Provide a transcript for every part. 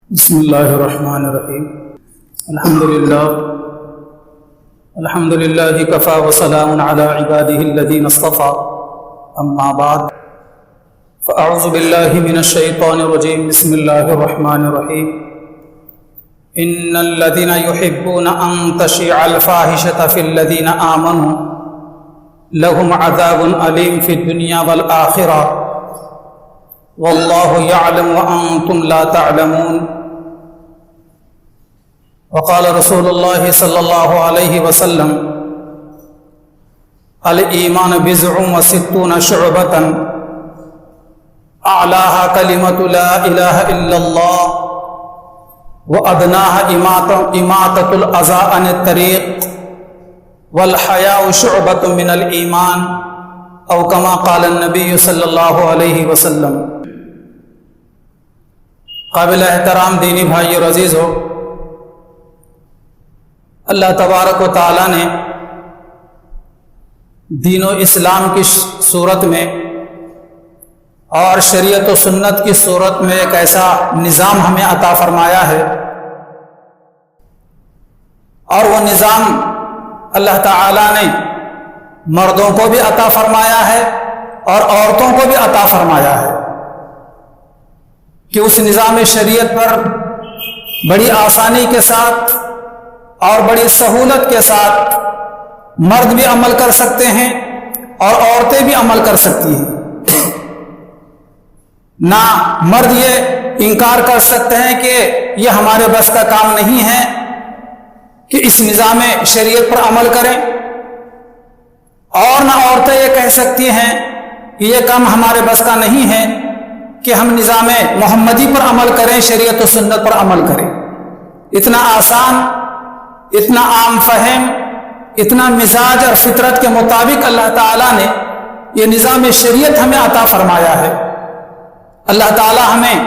بسم اللہ الرحمن الرحیم الحمد للہ کفا وسلام علی عباده الذین اصطفى اما بعد فاعوذ باللہ من الشیطان الرجیم بسم اللہ الرحمن الرحیم ان الذین یحبون ان تشیع الفاحشة فی الذین آمنوا لهم عذاب علیم فی الدنیا والآخرہ واللہ یعلم وانتم لا تعلمون وقال رسول اللہ صلی اللہ علیہ وسلم الایمان بضع وستون شعبۃ اعلاها کلمۃ لا الہ الا اللہ وادناها اماطۃ الاذى عن الطریق والحیاء شعبۃ من الایمان او کما قال النبی صلی اللہ علیہ وسلم۔ قابل احترام دینی بھائی اور عزیز ہو، اللہ تبارک و تعالیٰ نے دین و اسلام کی صورت میں اور شریعت و سنت کی صورت میں ایک ایسا نظام ہمیں عطا فرمایا ہے، اور وہ نظام اللہ تعالیٰ نے مردوں کو بھی عطا فرمایا ہے اور عورتوں کو بھی عطا فرمایا ہے کہ اس نظام شریعت پر بڑی آسانی کے ساتھ اور بڑی سہولت کے ساتھ مرد بھی عمل کر سکتے ہیں اور عورتیں بھی عمل کر سکتی ہیں۔ نہ مرد یہ انکار کر سکتے ہیں کہ یہ ہمارے بس کا کام نہیں ہے کہ اس نظام شریعت پر عمل کریں، اور نہ عورتیں یہ کہہ سکتی ہیں کہ یہ کام ہمارے بس کا نہیں ہے کہ ہم نظام محمدی پر عمل کریں، شریعت و سنت پر عمل کریں۔ اتنا آسان، اتنا عام فہم، اتنا مزاج اور فطرت کے مطابق اللہ تعالیٰ نے یہ نظام شریعت ہمیں عطا فرمایا ہے۔ اللہ تعالیٰ ہمیں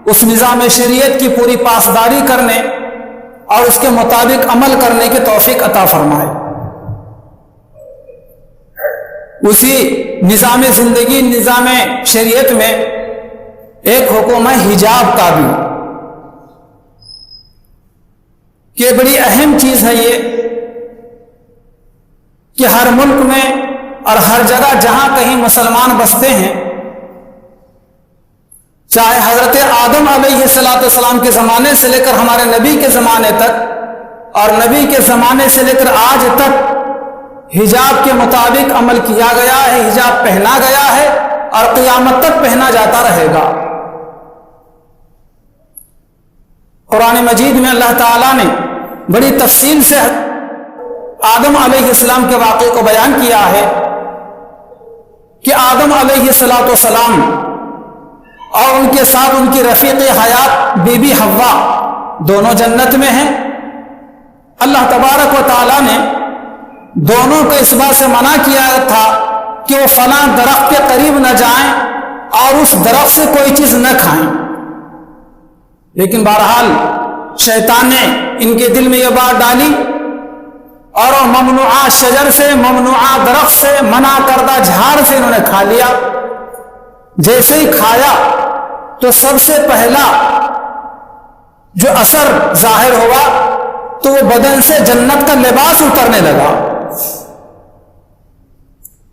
اس نظام شریعت کی پوری پاسداری کرنے اور اس کے مطابق عمل کرنے کی توفیق عطا فرمائے۔ اسی نظام زندگی، نظام شریعت میں ایک حکم ہے حجاب کا بھی، کہ بڑی اہم چیز ہے یہ کہ ہر ملک میں اور ہر جگہ جہاں کہیں مسلمان بستے ہیں، چاہے حضرت آدم علیہ السلام کے زمانے سے لے کر ہمارے نبی کے زمانے تک اور نبی کے زمانے سے لے کر آج تک حجاب کے مطابق عمل کیا گیا ہے، حجاب پہنا گیا ہے اور قیامت تک پہنا جاتا رہے گا۔ قرآن مجید میں اللہ تعالیٰ نے بڑی تفصیل سے آدم علیہ السلام کے واقعے کو بیان کیا ہے کہ آدم علیہ السلام اور ان کے ساتھ ان کی رفیق حیات بی بی حوا دونوں جنت میں ہیں۔ اللہ تبارک و تعالیٰ نے دونوں کو اس بات سے منع کیا تھا کہ وہ فلاں درخت کے قریب نہ جائیں اور اس درخت سے کوئی چیز نہ کھائیں، لیکن بہرحال شیطان نے ان کے دل میں یہ بات ڈالی اور ممنوعہ شجر سے، ممنوعہ درخت سے، منع کردہ جھاڑ سے انہوں نے کھا لیا۔ جیسے ہی کھایا تو سب سے پہلا جو اثر ظاہر ہوا تو وہ بدن سے جنت کا لباس اترنے لگا۔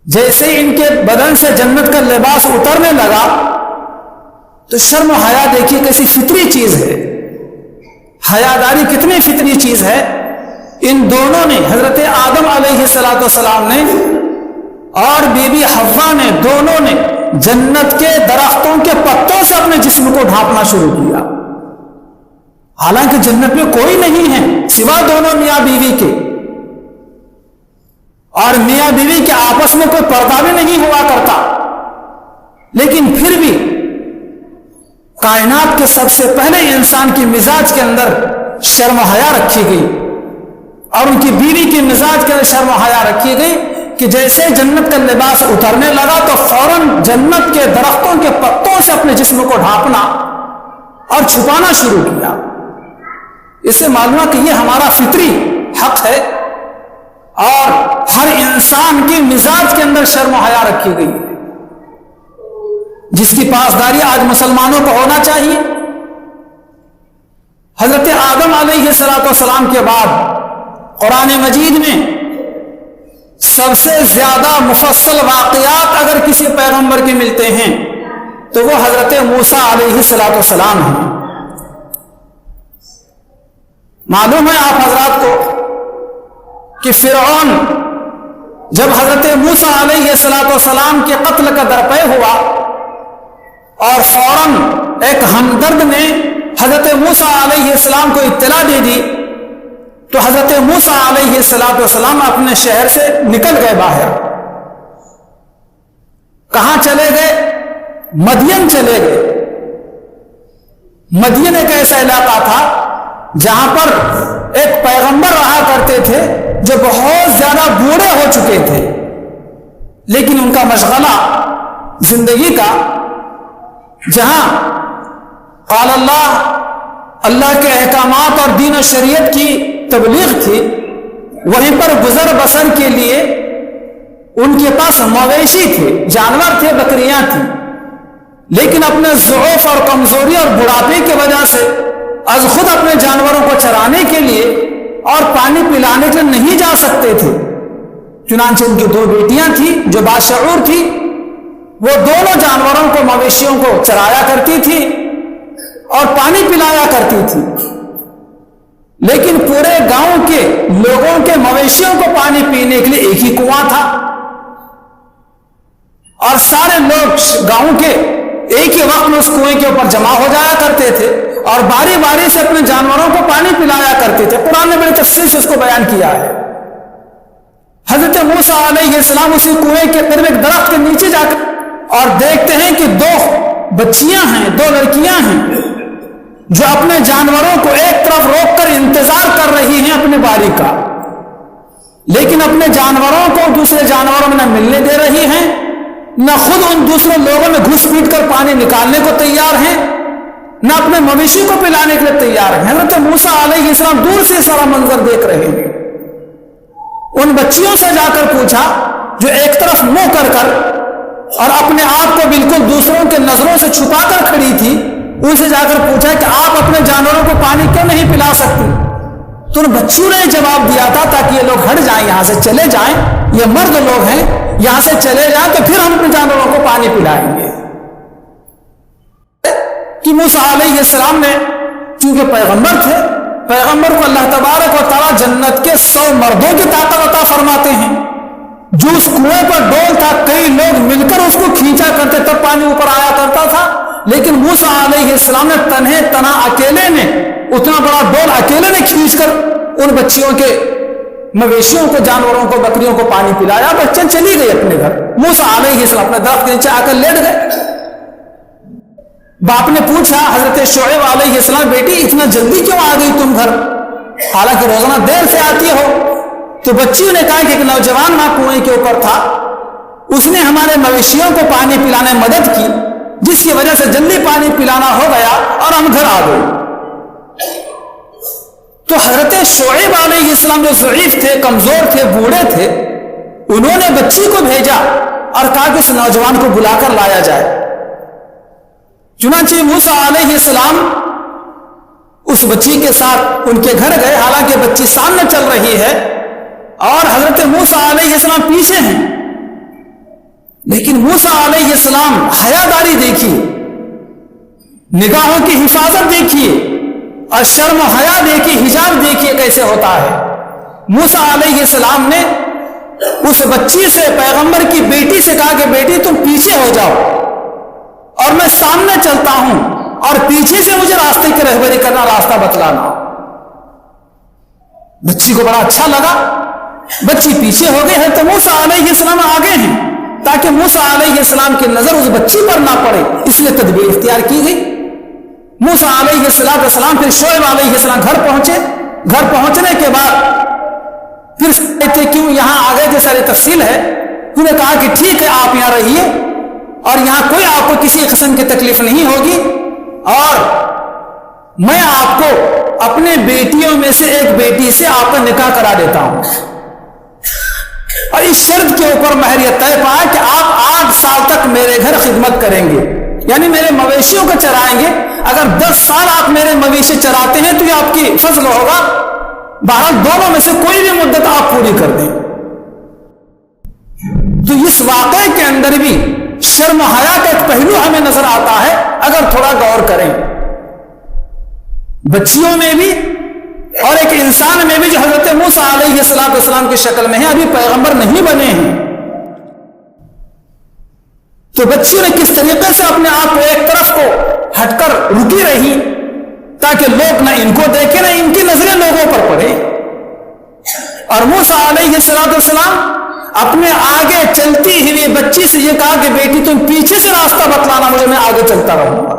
جیسے ان کے بدن سے جنت کا لباس اترنے لگا تو شرم و حیا دیکھیے کیسی فطری چیز ہے، حیاداری کتنی فطری چیز ہے۔ ان دونوں نے، حضرت آدم علیہ السلام نے اور بی بی حوا نے، دونوں نے جنت کے درختوں کے پتوں سے اپنے جسم کو ڈھانپنا شروع کیا، حالانکہ جنت میں کوئی نہیں ہے سوا دونوں میاں بیوی کے، اور میاں بیوی کے آپس میں کوئی پردہ بھی نہیں ہوا کرتا، لیکن پھر بھی کائنات کے سب سے پہلے انسان کی مزاج کے اندر شرم و حیا رکھی گئی، اور ان کی بیوی کے مزاج کے اندر شرم و حیا رکھی گئی کہ جیسے جنت کا لباس اترنے لگا تو فوراً جنت کے درختوں کے پتوں سے اپنے جسم کو ڈھانپنا اور چھپانا شروع کیا۔ اس سے معلوم ہے کہ یہ ہمارا فطری حق ہے، اور ہر انسان کی مزاج کے اندر شرم و حیا رکھی گئی ہے، جس کی پاسداری آج مسلمانوں کو ہونا چاہیے۔ حضرت آدم علیہ السلام کے بعد قرآن مجید میں سب سے زیادہ مفصل واقعات اگر کسی پیغمبر کے ملتے ہیں تو وہ حضرت موسیٰ علیہ السلام ہیں۔ معلوم ہے آپ حضرات کو کہ فرعون جب حضرت موسیٰ علیہ السلام کے قتل کا درپے ہوا اور فوراً ایک ہمدرد نے حضرت موسیٰ علیہ السلام کو اطلاع دے دی تو حضرت موسیٰ علیہ السلام اپنے شہر سے نکل گئے باہر۔ کہاں چلے گئے؟ مدین چلے گئے۔ مدین ایک ایسا علاقہ تھا جہاں پر ایک پیغمبر رہا کرتے تھے جو بہت زیادہ بوڑھے ہو چکے تھے، لیکن ان کا مشغلہ زندگی کا جہاں قال اللہ کے احکامات اور دین و شریعت کی تبلیغ تھی، وہیں پر گزر بسر کے لیے ان کے پاس مویشی تھے، جانور تھے، بکریاں تھیں، لیکن اپنے ضعف اور کمزوری اور بڑھاپے کی وجہ سے از خود اپنے جانوروں کو چرانے کے لیے اور پانی پلانے کے لیے نہیں جا سکتے تھے۔ چنانچہ ان کی 2 بیٹیاں تھیں جو باشعور تھی، وہ دونوں جانوروں کو، مویشیوں کو چرایا کرتی تھی اور پانی پلایا کرتی تھی، لیکن پورے گاؤں کے لوگوں کے مویشیوں کو پانی پینے کے لیے ایک ہی کنواں تھا اور سارے لوگ گاؤں کے ایک ہی وقت میں اس کنویں کے اوپر جمع ہو جایا کرتے تھے اور باری باری سے اپنے جانوروں کو پانی پلایا کرتے تھے۔ قرآن نے بڑی تفصیل سے اس کو بیان کیا ہے۔ حضرت موسیٰ علیہ السلام اسی کنویں کے قریب ایک درخت کے نیچے جا کر اور دیکھتے ہیں کہ 2 بچیاں ہیں، 2 لڑکیاں ہیں جو اپنے جانوروں کو ایک طرف روک کر انتظار کر رہی ہیں اپنے باری کا، لیکن اپنے جانوروں کو دوسرے جانوروں میں نہ ملنے دے رہی ہیں، نہ خود ان دوسرے لوگوں میں گھس پیٹ کر پانی نکالنے کو تیار ہیں، نہ اپنے مویشی کو پلانے کے لیے تیار ہیں۔ حضرت موسیٰ علیہ السلام دور سے سارا منظر دیکھ رہے ہیں۔ ان بچیوں سے جا کر پوچھا جو ایک طرف منہ کر اور اپنے آپ کو بالکل دوسروں کے نظروں سے چھپا کر کھڑی تھی، ان سے جا کر پوچھا کہ آپ اپنے جانوروں کو پانی کیوں نہیں پلا سکتی؟ تو ان بچیوں نے جواب دیا تھا تاکہ یہ لوگ ہٹ جائیں، یہاں سے چلے جائیں، یہ مرد لوگ ہیں، یہاں سے چلے جائیں تو پھر ہم اپنے جانوروں کو پانی پلائیں گے۔ کہ موسیٰ علیہ السلام نے چونکہ پیغمبر تھے، پیغمبر کو اللہ تبارک و تعالیٰ جنت کے 100 مردوں کی طاقت عطا فرماتے ہیں۔ جو اس کنویں پر ڈول تھا، کئی لوگ مل کر اس کو کھینچا کرتے تب پانی اوپر آیا کرتا تھا، لیکن موسیٰ علیہ السلام نے تنہے تنہا اکیلے نے اتنا بڑا ڈول اکیلے نے کھینچ کر ان بچیوں کے مویشیوں کو، جانوروں کو، بکریوں کو پانی پلایا۔ بچے چلی گئی اپنے گھر۔ موسیٰ علیہ السلام اپنے درخت کے نیچے آ کر لیٹ گئے۔ باپ نے پوچھا حضرت شعیب علیہ السلام، بیٹی اتنا جلدی کیوں آ گئی تم گھر، حالانکہ روزانہ دیر سے آتی ہو؟ تو بچیوں نے کہا کہ ایک نوجوان وہاں کنویں کے اوپر تھا، اس نے ہمارے مویشیوں کو پانی پلانے میں مدد کی، جس کی وجہ سے جلدی پانی پلانا ہو گیا اور ہم گھر آ گئے۔ تو حضرت شعیب علیہ السلام جو ضعیف تھے، کمزور تھے، بوڑھے تھے، انہوں نے بچی کو بھیجا اور کہا کہ اس نوجوان کو بلا کر لایا جائے۔ چنانچہ موسیٰ علیہ السلام اس بچی کے ساتھ ان کے گھر گئے، حالانکہ بچی سامنے چل رہی ہے اور حضرت موسیٰ علیہ السلام پیچھے ہیں، لیکن موسیٰ علیہ السلام حیاداری دیکھیے، نگاہوں کی حفاظت دیکھیے اور شرم و حیا دیکھیے، حجاب دیکھیے کیسے ہوتا ہے۔ موسیٰ علیہ السلام نے اس بچی سے، پیغمبر کی بیٹی سے کہا کہ بیٹی تم پیچھے ہو جاؤ اور میں سامنے چلتا ہوں اور پیچھے سے مجھے راستے کی رہبری کرنا، راستہ بتلانا۔ بچی کو بڑا اچھا لگا، بچی پیچھے ہو گئی ہے تو موسیٰ علیہ السلام آگے ہیں تاکہ موسیٰ علیہ السلام کی نظر اس بچی پر نہ پڑے، اس لیے تدبیر اختیار کی گئی۔ موسیٰ علیہ السلام پھر شعیب علیہ السلام گھر پہنچے۔ گھر پہنچنے کے بعد پھر کہتے کیوں یہاں آگے کی ساری تفصیل ہے، انہوں نے کہا کہ ٹھیک ہے آپ یہاں رہیے اور یہاں کوئی آپ کو کسی قسم کی تکلیف نہیں ہوگی، اور میں آپ کو اپنے بیٹیوں میں سے ایک بیٹی سے آپ کا نکاح کرا دیتا ہوں، اور اس شرط کے اوپر مہر یہ طے پایا کہ آپ 8 سال تک میرے گھر خدمت کریں گے، یعنی میرے مویشیوں کو چرائیں گے اگر 10 سال آپ میرے مویشی چراتے ہیں تو یہ آپ کی فضل ہوگا، بہرحال دونوں میں سے کوئی بھی مدت آپ پوری کر دیں۔ تو اس واقعے کے اندر بھی شرم و حیا کا ایک پہلو ہمیں نظر آتا ہے اگر تھوڑا غور کریں۔ بچیوں میں بھی اور ایک انسان میں بھی جو حضرت موسیٰ علیہ السلام کی شکل میں ہے، ابھی پیغمبر نہیں بنے ہیں، تو بچیوں نے کس طریقے سے اپنے آپ کو ایک طرف کو ہٹ کر رکی رہی تاکہ لوگ نہ ان کو دیکھیں نہ ان کی نظریں لوگوں پر پڑے، اور موسیٰ علیہ السلام اپنے آگے چلتی ہوئی بچی سے یہ کہا کہ بیٹی تم پیچھے سے راستہ بتلانا مجھے، میں آگے چلتا رہوں گا۔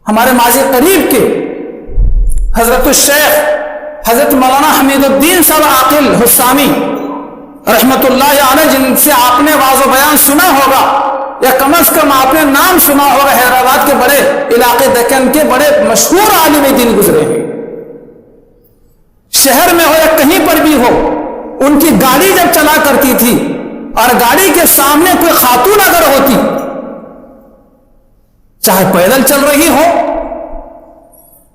ہمارے ماضی قریب کے حضرت الشیخ حضرت مولانا حمید الدین صاحب عاقل حسامی رحمت اللہ علیہ، جن سے آپ نے واضح و بیان سنا ہوگا یا کم از کم آپ نے نام سنا ہوگا، حیدرآباد کے بڑے علاقے دکن کے بڑے مشہور عالم دین گزرے ہیں، شہر میں ہو یا کہیں پر بھی ہو، ان کی گاڑی جب چلا کرتی تھی اور گاڑی کے سامنے کوئی خاتون اگر ہوتی، چاہے پیدل چل رہی ہو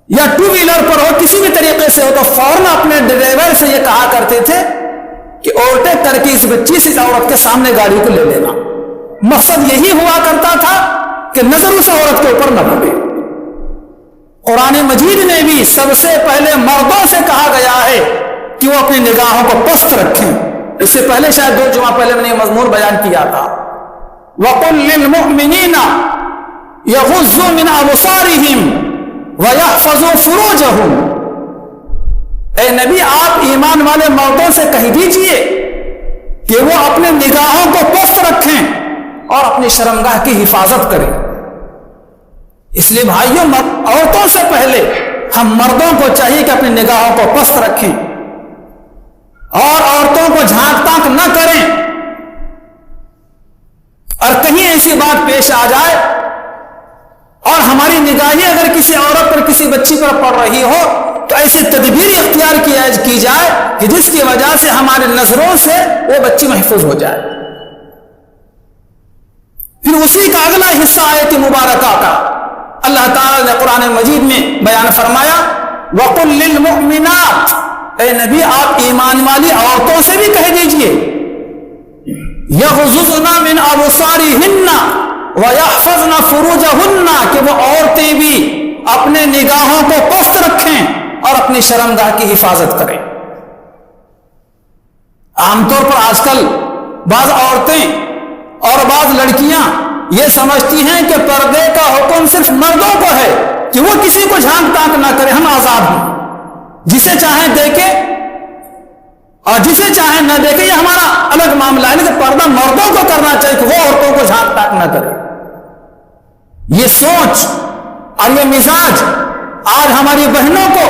یا 2 ویلر پر ہو، کسی بھی طریقے سے ہو، تو فوراً اپنے ڈرائیور سے یہ کہا کرتے تھے کہ اوورٹیک کر کے اس بچی سے عورت کے سامنے گاڑی کو لے لینا۔ مقصد یہی ہوا کرتا تھا کہ نظر اس عورت کے اوپر نہ پڑے۔ قرآن مجید میں بھی سب سے پہلے مردوں سے کہا گیا ہے کہ وہ اپنی نگاہوں کو پست رکھیں۔ اس سے پہلے شاید 2 جمعہ پہلے میں نے یہ مضمون بیان کیا تھا، وَقُلْ لِلْمُؤْمِنِينَ يَغُضُّوا مِنْ أَبْصَارِهِمْ وَيَحْفَظُوا فُرُوجَهُمْ۔ اے نبی آپ ایمان والے مردوں سے کہہ دیجئے کہ وہ اپنے نگاہوں کو پست رکھیں اور اپنی شرمگاہ کی حفاظت کریں۔ اس لیے بھائیوں، عورتوں سے پہلے ہم مردوں کو چاہیے کہ اپنی نگاہوں کو پست رکھیں اور عورتوں کو جھانک تاک نہ کریں، اور کہیں ایسی بات پیش آ جائے اور ہماری نگاہیں اگر کسی عورت پر کسی بچی پر پڑ رہی ہو تو ایسی تدبیر اختیار کی جائے کہ جس کی وجہ سے ہماری نظروں سے وہ بچی محفوظ ہو جائے۔ پھر اسی کا اگلا حصہ آیت مبارکہ کا اللہ تعالی نے قرآن مجید میں بیان فرمایا، وَقُلْ لِلْمُؤْمِنَاتِ، اے نبی آپ ایمان والی عورتوں سے بھی کہہ دیجئے، يَغْضُضْنَ مِنْ أَبْصَارِهِنَّ وَيَحْفَظْنَ فُرُوجَهُنَّ، کہ وہ عورتیں بھی اپنے نگاہوں کو پست رکھیں اور اپنی شرمگاہ کی حفاظت کریں۔ عام طور پر آج کل بعض عورتیں اور بعض لڑکیاں یہ سمجھتی ہیں کہ پردے کا حکم صرف مردوں کو ہے کہ وہ کسی کو جھانک تاک نہ کرے، ہم آزاد ہیں، جسے چاہیں دیکھیں اور جسے چاہیں نہ دیکھیں، یہ ہمارا الگ معاملہ ہے، لیکن پردہ مردوں کو کرنا چاہیے کہ وہ عورتوں کو جھانک تاک نہ کرے۔ یہ سوچ اور یہ مزاج آج ہماری بہنوں کو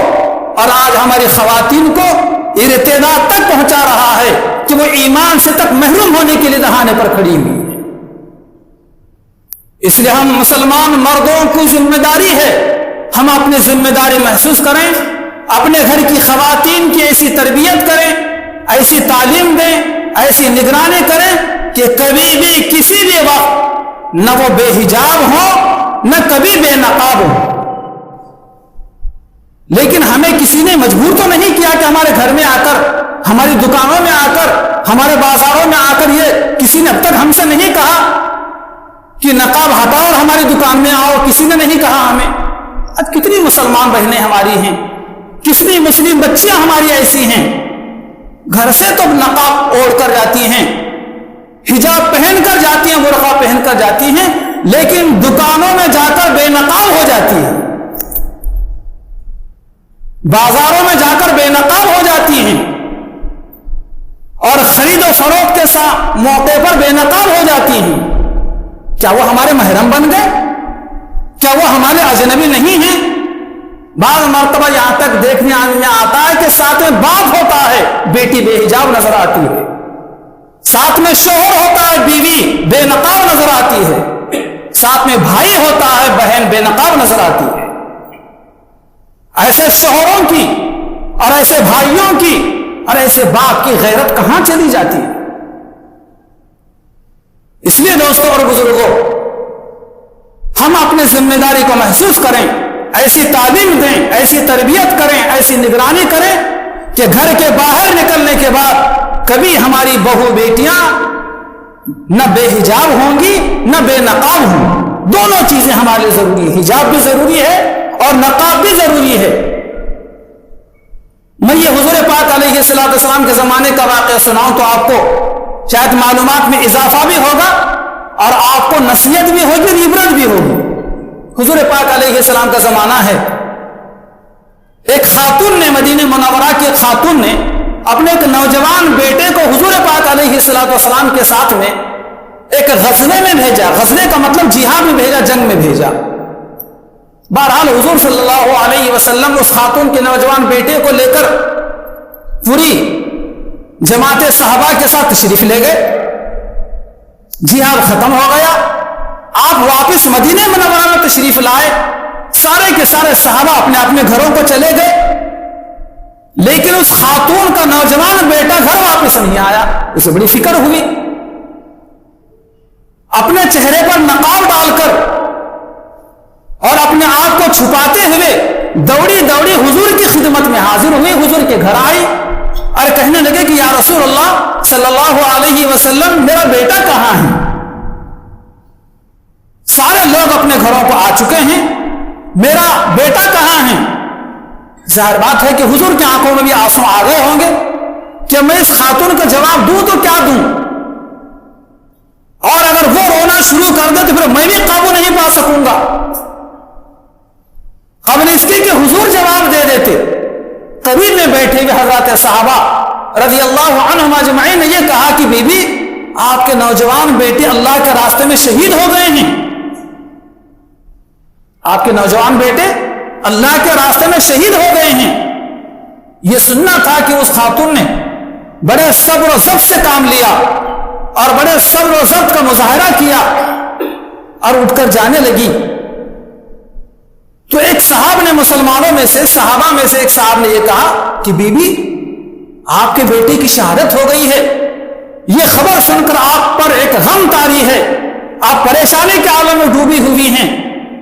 اور آج ہماری خواتین کو ارتداد تک پہنچا رہا ہے کہ وہ ایمان سے تک محروم ہونے کے لیے دہانے پر کھڑی ہوئی ہے۔ اس لیے ہم مسلمان مردوں کی ذمہ داری ہے ہم اپنی ذمہ داری محسوس کریں، اپنے گھر کی خواتین کی ایسی تربیت کریں، ایسی تعلیم دیں، ایسی نگرانی کریں کہ کبھی بھی کسی بھی وقت نہ وہ بے حجاب ہو نہ کبھی بے نقاب ہو۔ لیکن ہمیں کسی نے مجبور تو نہیں کیا کہ ہمارے گھر میں آ کر، ہماری دکانوں میں آ کر، ہمارے بازاروں میں آ کر، یہ کسی نے اب تک ہم سے نہیں کہا کہ نقاب ہٹاؤ اور ہماری دکان میں آؤ، کسی نے نہیں کہا ہمیں۔ آج کتنی مسلمان بہنیں ہماری ہیں، کتنی مسلم بچیاں ہماری ایسی ہیں، گھر سے تو نقاب اوڑھ کر جاتی ہیں، حجاب پہن کر جاتی ہیں، برقع پہن کر جاتی ہیں، لیکن دکانوں میں جا کر بے نقاب ہو جاتی ہیں، بازاروں میں جا کر بے نقاب ہو جاتی ہیں، اور خرید و فروخت کے ساتھ موقع پر بے نقاب ہو جاتی ہیں۔ کیا وہ ہمارے محرم بن گئے؟ کیا وہ ہمارے اجنبی نہیں ہیں؟ بعض مرتبہ یہاں تک دیکھنے میں آتا ہے کہ ساتھ میں باپ ہوتا ہے، بیٹی بے حجاب نظر آتی ہے، ساتھ میں شوہر ہوتا ہے، بیوی بے نقاب نظر آتی ہے، ساتھ میں بھائی ہوتا ہے، بہن بے نقاب نظر آتی ہے۔ ایسے شوہروں کی اور ایسے بھائیوں کی اور ایسے باپ کی غیرت کہاں چلی جاتی ہے؟ اس لیے دوستوں اور بزرگوں، ہم اپنی ذمہ داری کو محسوس کریں، ایسی تعلیم دیں، ایسی تربیت کریں، ایسی نگرانی کریں کہ گھر کے باہر نکلنے کے بعد کبھی ہماری بہو بیٹیاں نہ بے حجاب ہوں گی نہ بے نقاب ہوں. دونوں چیزیں ہمارے لیے ضروری ہے، حجاب بھی ضروری ہے اور نقاب بھی ضروری ہے. میں یہ حضور پاک علیہ السلام کے زمانے کا واقعہ سناؤں تو آپ کو شاید معلومات میں اضافہ بھی ہوگا اور آپ کو نصیحت بھی ہوگی اور عبرت بھی ہوگی. حضور پاک علیہ السلام کا زمانہ ہے، ایک خاتون نے، مدینہ منورہ کی ایک خاتون نے اپنے ایک نوجوان بیٹے کو حضور پاک علیہ السلام کے ساتھ میں ایک غزوے میں بھیجا. غزوے کا مطلب جہاد میں بھیجا، جنگ میں بھیجا. بہرحال حضور صلی اللہ علیہ وسلم اس خاتون کے نوجوان بیٹے کو لے کر پوری جماعت صحابہ کے ساتھ تشریف لے گئے. جہاد ختم ہو گیا، آپ واپس مدینہ منورہ میں تشریف لائے. سارے کے سارے صحابہ اپنے اپنے گھروں کو چلے گئے، لیکن اس خاتون کا نوجوان بیٹا گھر واپس نہیں آیا. اسے بڑی فکر ہوئی. اپنے چہرے پر نقاب ڈال کر اور اپنے آپ کو چھپاتے ہوئے دوڑی دوڑی حضور کی خدمت میں حاضر ہوئی. حضور کے گھر آئی اور کہنے لگے کہ یا رسول اللہ صلی اللہ علیہ وسلم، میرا بیٹا کہاں ہے؟ سارے لوگ اپنے گھروں کو آ چکے ہیں، میرا بیٹا کہاں ہے؟ ظاہر بات ہے کہ حضور کی آنکھوں میں بھی آنسو آ گئے ہوں گے کہ میں اس خاتون کا جواب دوں تو کیا دوں، اور اگر وہ رونا شروع کر دے تو پھر میں بھی قابو نہیں پا سکوں گا. قبل اس کی کہ حضور جواب دے دیتے، قریب میں بیٹھے ہوئے حضرات صحابہ رضی اللہ عنہم اجمعین نے یہ کہا کہ بی بی، آپ کے نوجوان بیٹے اللہ کے راستے میں شہید ہو گئے ہیں. آپ کے نوجوان بیٹے اللہ کے راستے میں شہید ہو گئے ہیں. یہ سننا تھا کہ اس خاتون نے بڑے صبر و ضبط سے کام لیا اور بڑے صبر و ضبط کا مظاہرہ کیا اور اٹھ کر جانے لگی. تو ایک صاحب نے، مسلمانوں میں سے، صحابہ میں سے ایک صاحب نے یہ کہا کہ بی بی، آپ کے بیٹے کی شہادت ہو گئی ہے. یہ خبر سن کر آپ پر ایک غم طاری ہے، آپ پریشانی کے عالم میں ڈوبی ہوئی ہیں،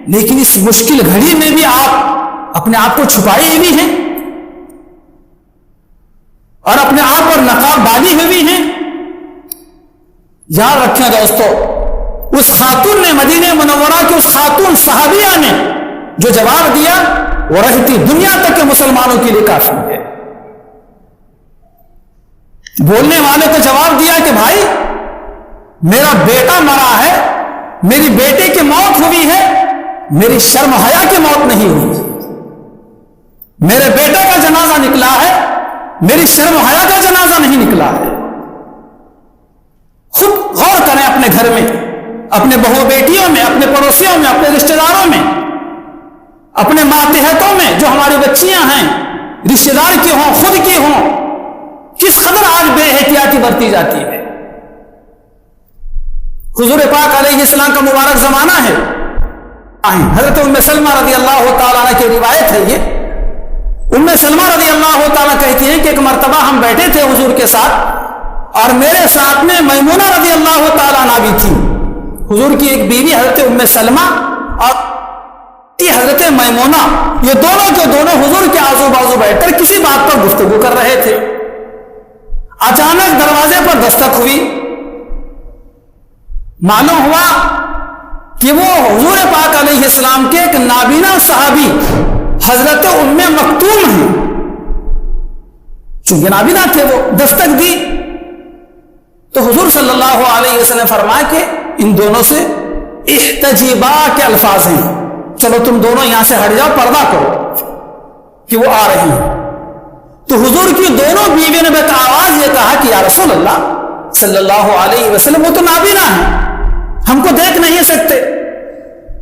لیکن اس مشکل گھڑی میں بھی آپ اپنے آپ کو چھپائی ہوئی ہیں اور اپنے آپ پر نقاب ڈالی ہوئی ہیں. یاد رکھیں دوستو، اس خاتون نے، مدینہ منورہ کی اس خاتون صحابیہ نے جو جواب دیا وہ رہتی دنیا تک کے مسلمانوں کے لیے کافی ہے. بولنے والے کو جواب دیا کہ بھائی، میرا بیٹا مرا ہے، میری بیٹے کی موت ہوئی ہے، میری شرم حیا کی موت نہیں ہوئی. میرے بیٹے کا جنازہ نکلا ہے، میری شرم حیا کا جنازہ نہیں نکلا ہے. خود غور کریں اپنے گھر میں، اپنے بہو بیٹیوں میں، اپنے پڑوسیوں میں، اپنے رشتہ داروں میں، اپنے ماتحتوں میں جو ہماری بچیاں ہیں، رشتہ دار کی ہوں، خود کی ہوں، کس قدر آج بے احتیاطی برتی جاتی ہے. حضور پاک علیہ السلام کا مبارک زمانہ ہے. حضرت ام سلمہ رضی اللہ تعالیٰ عنہ کی روایت ہے. یہ ام سلمہ رضی اللہ تعالیٰ کہتی ہیں کہ ایک مرتبہ ہم بیٹھے تھے حضور کے ساتھ اور میرے ساتھ میں میمونہ رضی اللہ تعالیٰ عنہ بھی تھی. حضور کی ایک بیوی حضرت ام سلمہ اور حضرت میمونہ، یہ دونوں کے دونوں حضور کے آزو بازو بیٹھ کر کسی بات پر گفتگو کر رہے تھے. اچانک دروازے پر دستک ہوئی. معلوم ہوا کہ وہ حضور پاک علیہ السلام کے ایک نابینا صحابی حضرت ام مکتوم ہیں. چونکہ نابینا تھے، وہ دستک دی تو حضور صلی اللہ علیہ وسلم فرمایا کہ ان دونوں سے احتجبا کے الفاظ ہیں، چلو تم دونوں یہاں سے ہٹ جاؤ، پردہ کرو کہ وہ آ رہی ہیں. تو حضور کی دونوں بیویوں نے بے آواز یہ کہا کہ یا رسول اللہ صلی اللہ علیہ وسلم، وہ تو نابینا ہیں، ہم کو دیکھ نہیں سکتے،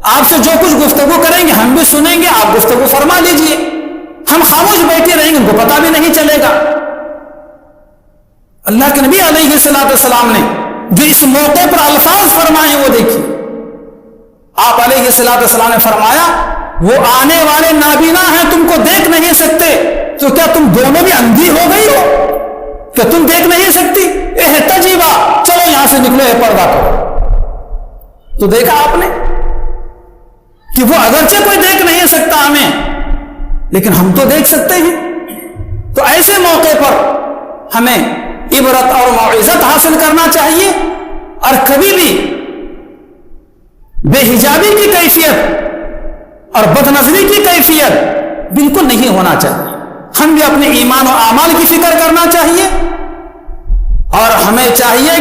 آپ سے جو کچھ گفتگو کریں گے ہم بھی سنیں گے، آپ گفتگو فرما لیجئے، ہم خاموش بیٹھے رہیں گے، ان کو پتہ بھی نہیں چلے گا. اللہ کے نبی علیہ السلام نے جو اس موقع پر الفاظ فرمائے وہ دیکھیے. آپ علیہ السلام نے فرمایا وہ آنے والے نابینا ہیں، تم کو دیکھ نہیں سکتے، تو کیا تم دونوں بھی اندھی ہو گئی ہو کہ تم دیکھ نہیں سکتی؟ احتجبا، چلو یہاں سے نکلو، پردہ کرو. تو دیکھا آپ نے کہ وہ اگرچہ کوئی دیکھ نہیں سکتا ہمیں، لیکن ہم تو دیکھ سکتے ہیں۔ تو ایسے موقع پر ہمیں عبرت اور موعظت حاصل کرنا چاہیے، اور کبھی بھی بے حجابی کی کیفیت اور بد نظری کی کیفیت بالکل نہیں ہونا چاہیے۔ ہم بھی اپنے ایمان و اعمال کی فکر کرنا چاہیے، اور ہمیں چاہیے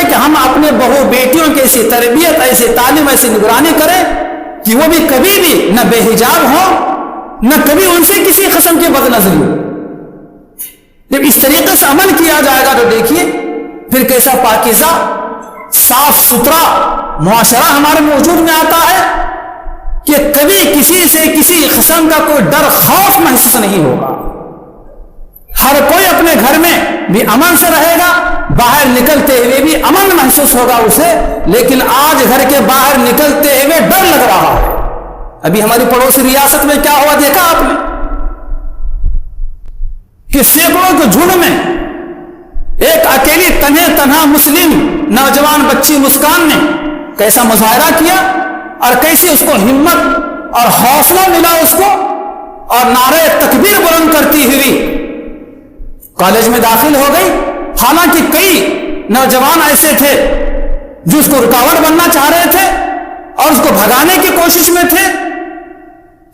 کہ ہم اپنے بہو بیٹیوں کی ایسی تربیت، ایسی تعلیم، ایسی نگرانی کریں کہ وہ بھی کبھی بھی نہ بے حجاب ہو، نہ کبھی ان سے کسی قسم کی بد نظری ہو۔ جب اس طریقے سے عمل کیا جائے گا تو دیکھیے پھر کیسا پاکیزہ صاف ستھرا معاشرہ ہمارے وجود میں آتا ہے کہ کبھی کسی سے کسی قسم کا کوئی ڈر خوف محسوس نہیں ہوگا۔ ہر کوئی اپنے گھر میں بھی امن سے رہے گا، باہر نکلتے ہوئے بھی امن محسوس ہوگا اسے، لیکن آج گھر کے باہر نکلتے ہوئے ڈر لگ رہا ہے۔ ابھی ہماری پڑوسی ریاست میں کیا ہوا دیکھا آپ نے کہ سینکڑوں کے جھنڈ میں ایک اکیلی تنہا مسلم نوجوان بچی مسکان نے کیسا مظاہرہ کیا، اور کیسی اس کو ہمت اور حوصلہ ملا اس کو، اور نعرہ تکبیر بلند کرتی ہوئی کالج میں داخل ہو گئی۔ حالانکہ کئی نوجوان ایسے تھے جو اس کو رکاوٹ بننا چاہ رہے تھے اور اس کو بھگانے کی کوشش میں تھے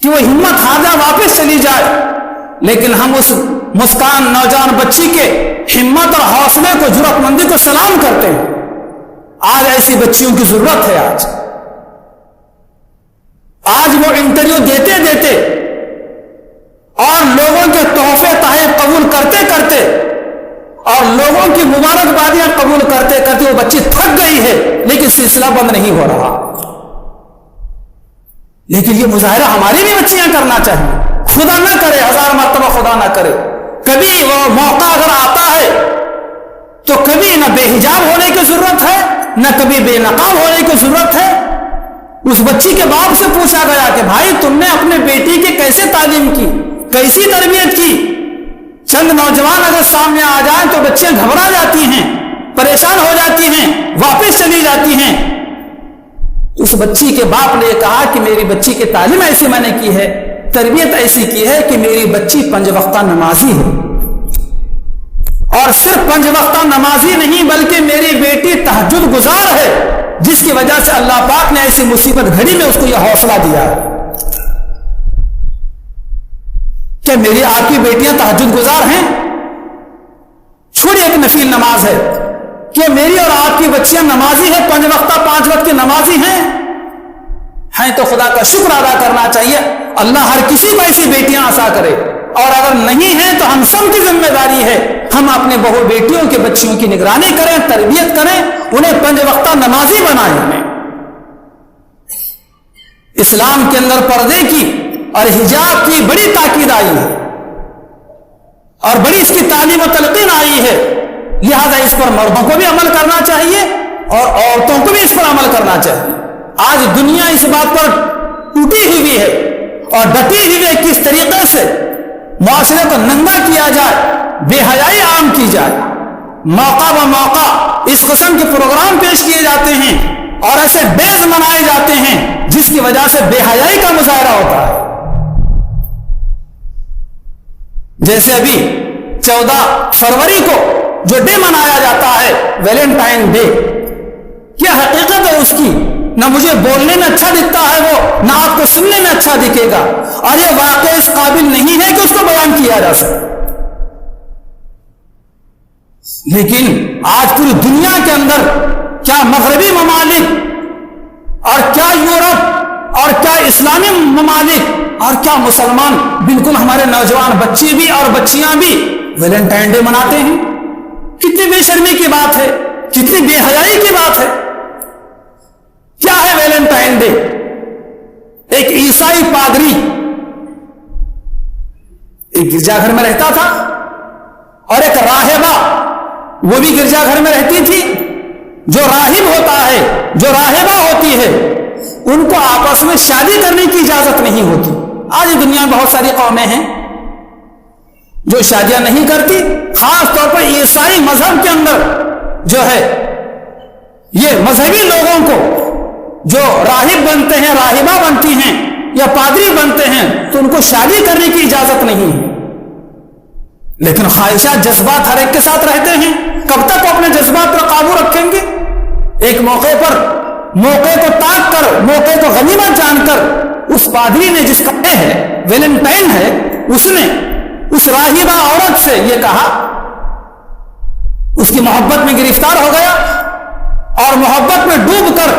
کہ وہ ہمت ہار جائے، واپس چلی جائے، لیکن ہم اس مسکان نوجوان بچی کے ہمت اور حوصلے کو، جرأت مندی کو سلام کرتے ہیں۔ آج ایسی بچیوں کی ضرورت ہے۔ آج وہ انٹرویو دیتے دیتے اور لوگوں کے تحفے تحائف قبول کرتے کرتے اور لوگوں کی مبارکبادیاں قبول کرتے کرتے وہ بچی تھک گئی ہے، لیکن سلسلہ بند نہیں ہو رہا۔ لیکن یہ مظاہرہ ہماری بھی بچیاں کرنا چاہیے۔ خدا نہ کرے، 1000 مرتبہ خدا نہ کرے، کبھی وہ موقع اگر آتا ہے تو کبھی نہ بے حجاب ہونے کی ضرورت ہے، نہ کبھی بے نقاب ہونے کی ضرورت ہے۔ اس بچی کے باپ سے پوچھا گیا کہ بھائی تم نے اپنے بیٹی کی کیسے تعلیم کی، کیسی تربیت کی؟ چند نوجوان اگر سامنے آ جائیں تو بچیاں گھبرا جاتی ہیں، پریشان ہو جاتی ہیں، واپس چلی جاتی ہیں۔ اس بچی کے باپ نے کہا کہ میری بچی کی تعلیم ایسی میں نے کی ہے، تربیت ایسی کی ہے کہ میری بچی 5 وقتہ نمازی ہے، اور صرف 5 وقتہ نمازی نہیں بلکہ میری بیٹی تہجد گزار ہے، جس کی وجہ سے اللہ پاک نے ایسی مصیبت گھڑی میں اس کو یہ حوصلہ دیا ہے۔ کیا میری آپ کی بیٹیاں تہجد گزار ہیں؟ چھوڑی ایک نفل نماز ہے، کیا میری اور آپ کی بچیاں نمازی ہیں، 5 وقتہ 5 وقت کی نمازی ہیں تو خدا کا شکر ادا کرنا چاہیے۔ اللہ ہر کسی کو ایسی بیٹیاں عطا کرے، اور اگر نہیں ہیں تو ہم سب کی ذمہ داری ہے ہم اپنے بہو بیٹیوں کے بچیوں کی نگرانی کریں، تربیت کریں، انہیں 5 وقتہ نمازی بنائیں۔ اسلام کے اندر پردے کی اور حجاب کی بڑی تاکید آئی ہے، اور بڑی اس کی تعلیم و تلقین آئی ہے، لہذا اس پر مردوں کو بھی عمل کرنا چاہیے اور عورتوں کو بھی اس پر عمل کرنا چاہیے۔ آج دنیا اس بات پر ٹوٹی ہوئی ہے اور ڈٹی ہوئی ہے کس طریقے سے معاشرے کو ننگا کیا جائے، بے حیائی عام کی جائے، موقع بہ موقع اس قسم کے پروگرام پیش کیے جاتے ہیں اور ایسے ڈیز منائے جاتے ہیں جس کی وجہ سے بے حیائی کا مظاہرہ ہوتا ہے۔ جیسے ابھی 14 فروری کو جو ڈے منایا جاتا ہے ویلنٹائن ڈے، کیا حقیقت ہے اس کی؟ نہ مجھے بولنے میں اچھا دکھتا ہے وہ، نہ آپ کو سننے میں اچھا دکھے گا، اور یہ واقعہ اس قابل نہیں ہے کہ اس کو بیان کیا جا سکے۔ لیکن آج پوری دنیا کے اندر کیا مغربی ممالک اور کیا یورپ اور کیا اسلامی ممالک اور کیا مسلمان، بالکل ہمارے نوجوان بچے بھی اور بچیاں بھی ویلنٹائن ڈے مناتے ہیں۔ کتنی بے شرمی کی بات ہے، کتنی بے حیائی کی بات ہے۔ کیا ہے ویلنٹائن ڈے؟ ایک عیسائی پادری ایک گرجا گھر میں رہتا تھا، اور ایک راہبہ وہ بھی گرجا گھر میں رہتی تھی۔ جو راہب ہوتا ہے، جو راہبہ ہوتی ہے، ان کو آپس میں شادی کرنے کی اجازت نہیں ہوتی۔ آج دنیا میں بہت ساری قومیں ہیں جو شادیاں نہیں کرتی، خاص طور پر عیسائی مذہب کے اندر جو ہے یہ مذہبی لوگوں کو جو راہب بنتے ہیں، راہبہ بنتی ہیں یا پادری بنتے ہیں تو ان کو شادی کرنے کی اجازت نہیں ہے، لیکن خواہشات جذبات ہر ایک کے ساتھ رہتے ہیں، کب تک وہ اپنے جذبات پر قابو رکھیں گے؟ ایک موقع پر موقع کو تاک کر، موقع کو غنیمت جان کر اس پادری نے، جس کا ویلنٹائن ہے، اس نے اس راہبہ عورت سے یہ کہا، اس کی محبت میں گرفتار ہو گیا اور محبت میں ڈوب کر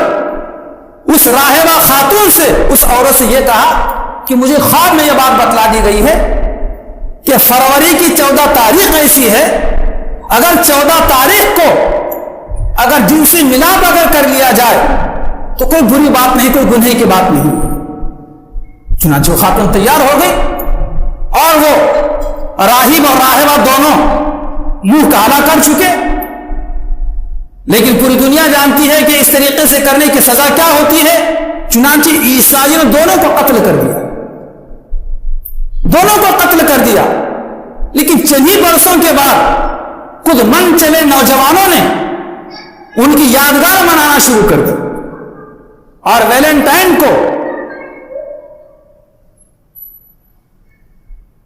اس راہبہ خاتون سے، اس عورت سے یہ کہا کہ مجھے خواب میں یہ بات بتلا دی گئی ہے کہ فروری کی 14 تاریخ ایسی ہے، اگر 14 تاریخ کو اگر جنسی ملاپ اگر کر لیا جائے تو کوئی بری بات نہیں، کوئی گناہ کی بات نہیں۔ چنانچہ وہ خاتون تیار ہو گئی اور وہ راہب اور راہبہ دونوں منہ کالا کر چکے، لیکن پوری دنیا جانتی ہے کہ اس طریقے سے کرنے کی سزا کیا ہوتی ہے۔ چنانچہ عیسائیوں نے دونوں کو قتل کر دیا، دونوں کو قتل کر دیا، لیکن چند ہی برسوں کے بعد خود من چلے نوجوانوں نے ان کی یادگار منانا شروع کر دی اور ویلنٹائن کو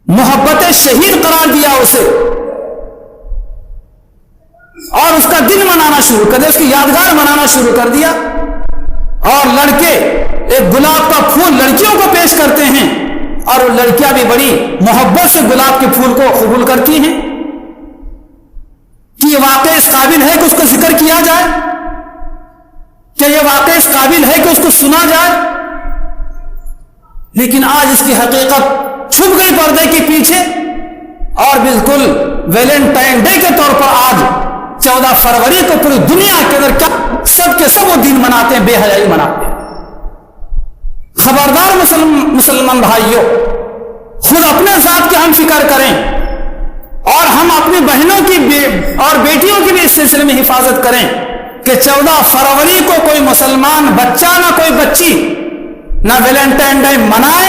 محبت شہید قرار دیا اسے، اور اس کا دن منانا شروع کر دیا، اس کی یادگار منانا شروع کر دیا۔ اور لڑکے ایک گلاب کا پھول لڑکیوں کو پیش کرتے ہیں اور وہ لڑکیاں بھی بڑی محبت سے گلاب کے پھول کو قبول کرتی ہیں کہ یہ واقعہ اس قابل ہے کہ اس کو ذکر کیا جائے، کہ یہ واقعہ اس قابل ہے کہ اس کو سنا جائے، لیکن آج اس کی حقیقت چھپ گئی پردے کے پیچھے، اور بالکل ویلنٹائن ڈے کے طور پر آج 14 فروری کو پوری دنیا کے اندر کیا سب کے سب وہ دن مناتے ہیں، بے حیائی مناتے ہیں۔ خبردار مسلمان بھائیوں، خود اپنے ذات کی ہم فکر کریں اور ہم اپنی بہنوں کی اور بیٹیوں کی بھی اس سلسلے میں حفاظت کریں کہ 14 فروری کو کوئی مسلمان بچہ نہ کوئی بچی نہ ویلنٹائن ڈے منائے،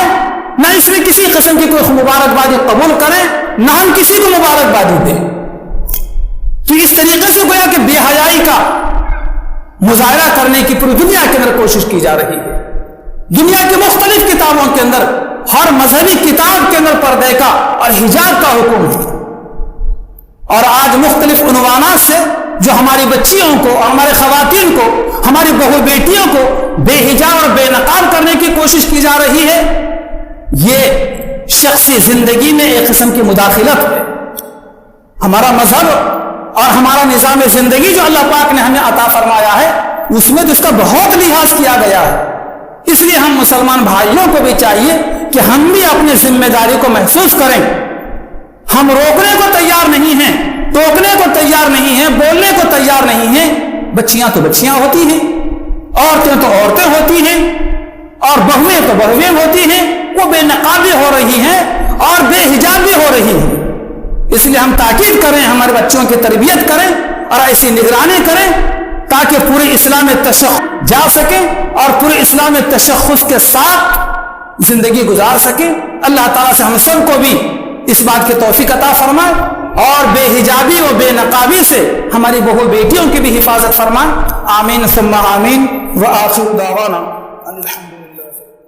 نہ اس میں کسی قسم کی کوئی مبارکبادی قبول کریں، نہ ہم کسی کو مبارکبادی دیں۔ تو اس طریقے سے گویا کہ بے حیائی کا مظاہرہ کرنے کی پوری دنیا کے اندر کوشش کی جا رہی ہے۔ دنیا کی مختلف کتابوں کے اندر، ہر مذہبی کتاب کے اندر پردے کا اور حجاب کا حکم ہے، اور آج مختلف عنوانات سے جو ہماری بچیوں کو اور ہمارے خواتین کو، ہماری بہو بیٹیوں کو بے حجاب اور بے نقاب کرنے کی کوشش کی جا رہی ہے، یہ شخصی زندگی میں ایک قسم کی مداخلت ہے۔ ہمارا مذہب اور ہمارا نظام زندگی جو اللہ پاک نے ہمیں عطا فرمایا ہے، اس میں تو اس کا بہت لحاظ کیا گیا ہے۔ اس لیے ہم مسلمان بھائیوں کو بھی چاہیے کہ ہم بھی اپنی ذمہ داری کو محسوس کریں۔ ہم روکنے کو تیار نہیں ہیں، ٹوکنے کو تیار نہیں ہیں، بولنے کو تیار نہیں ہیں۔ بچیاں تو بچیاں ہوتی ہیں، عورتیں تو عورتیں ہوتی ہیں، اور بہویں تو بہویں ہوتی ہیں، وہ بے نقاب بھی ہو رہی ہیں اور بے حجاب بھی ہو رہی ہیں۔ اس لیے ہم تاکید کریں، ہمارے بچوں کی تربیت کریں اور ایسی نگرانی کریں تاکہ پورے اسلام تشخص جا سکیں اور پورے اسلام تشخص کے ساتھ زندگی گزار سکیں۔ اللہ تعالیٰ سے ہم سب کو بھی اس بات کی توفیق عطا فرمائے اور بے حجابی و بے نقابی سے ہماری بہو بیٹیوں کی بھی حفاظت فرمائے۔ آمین ثم آمین وآخر دعوانا الحمد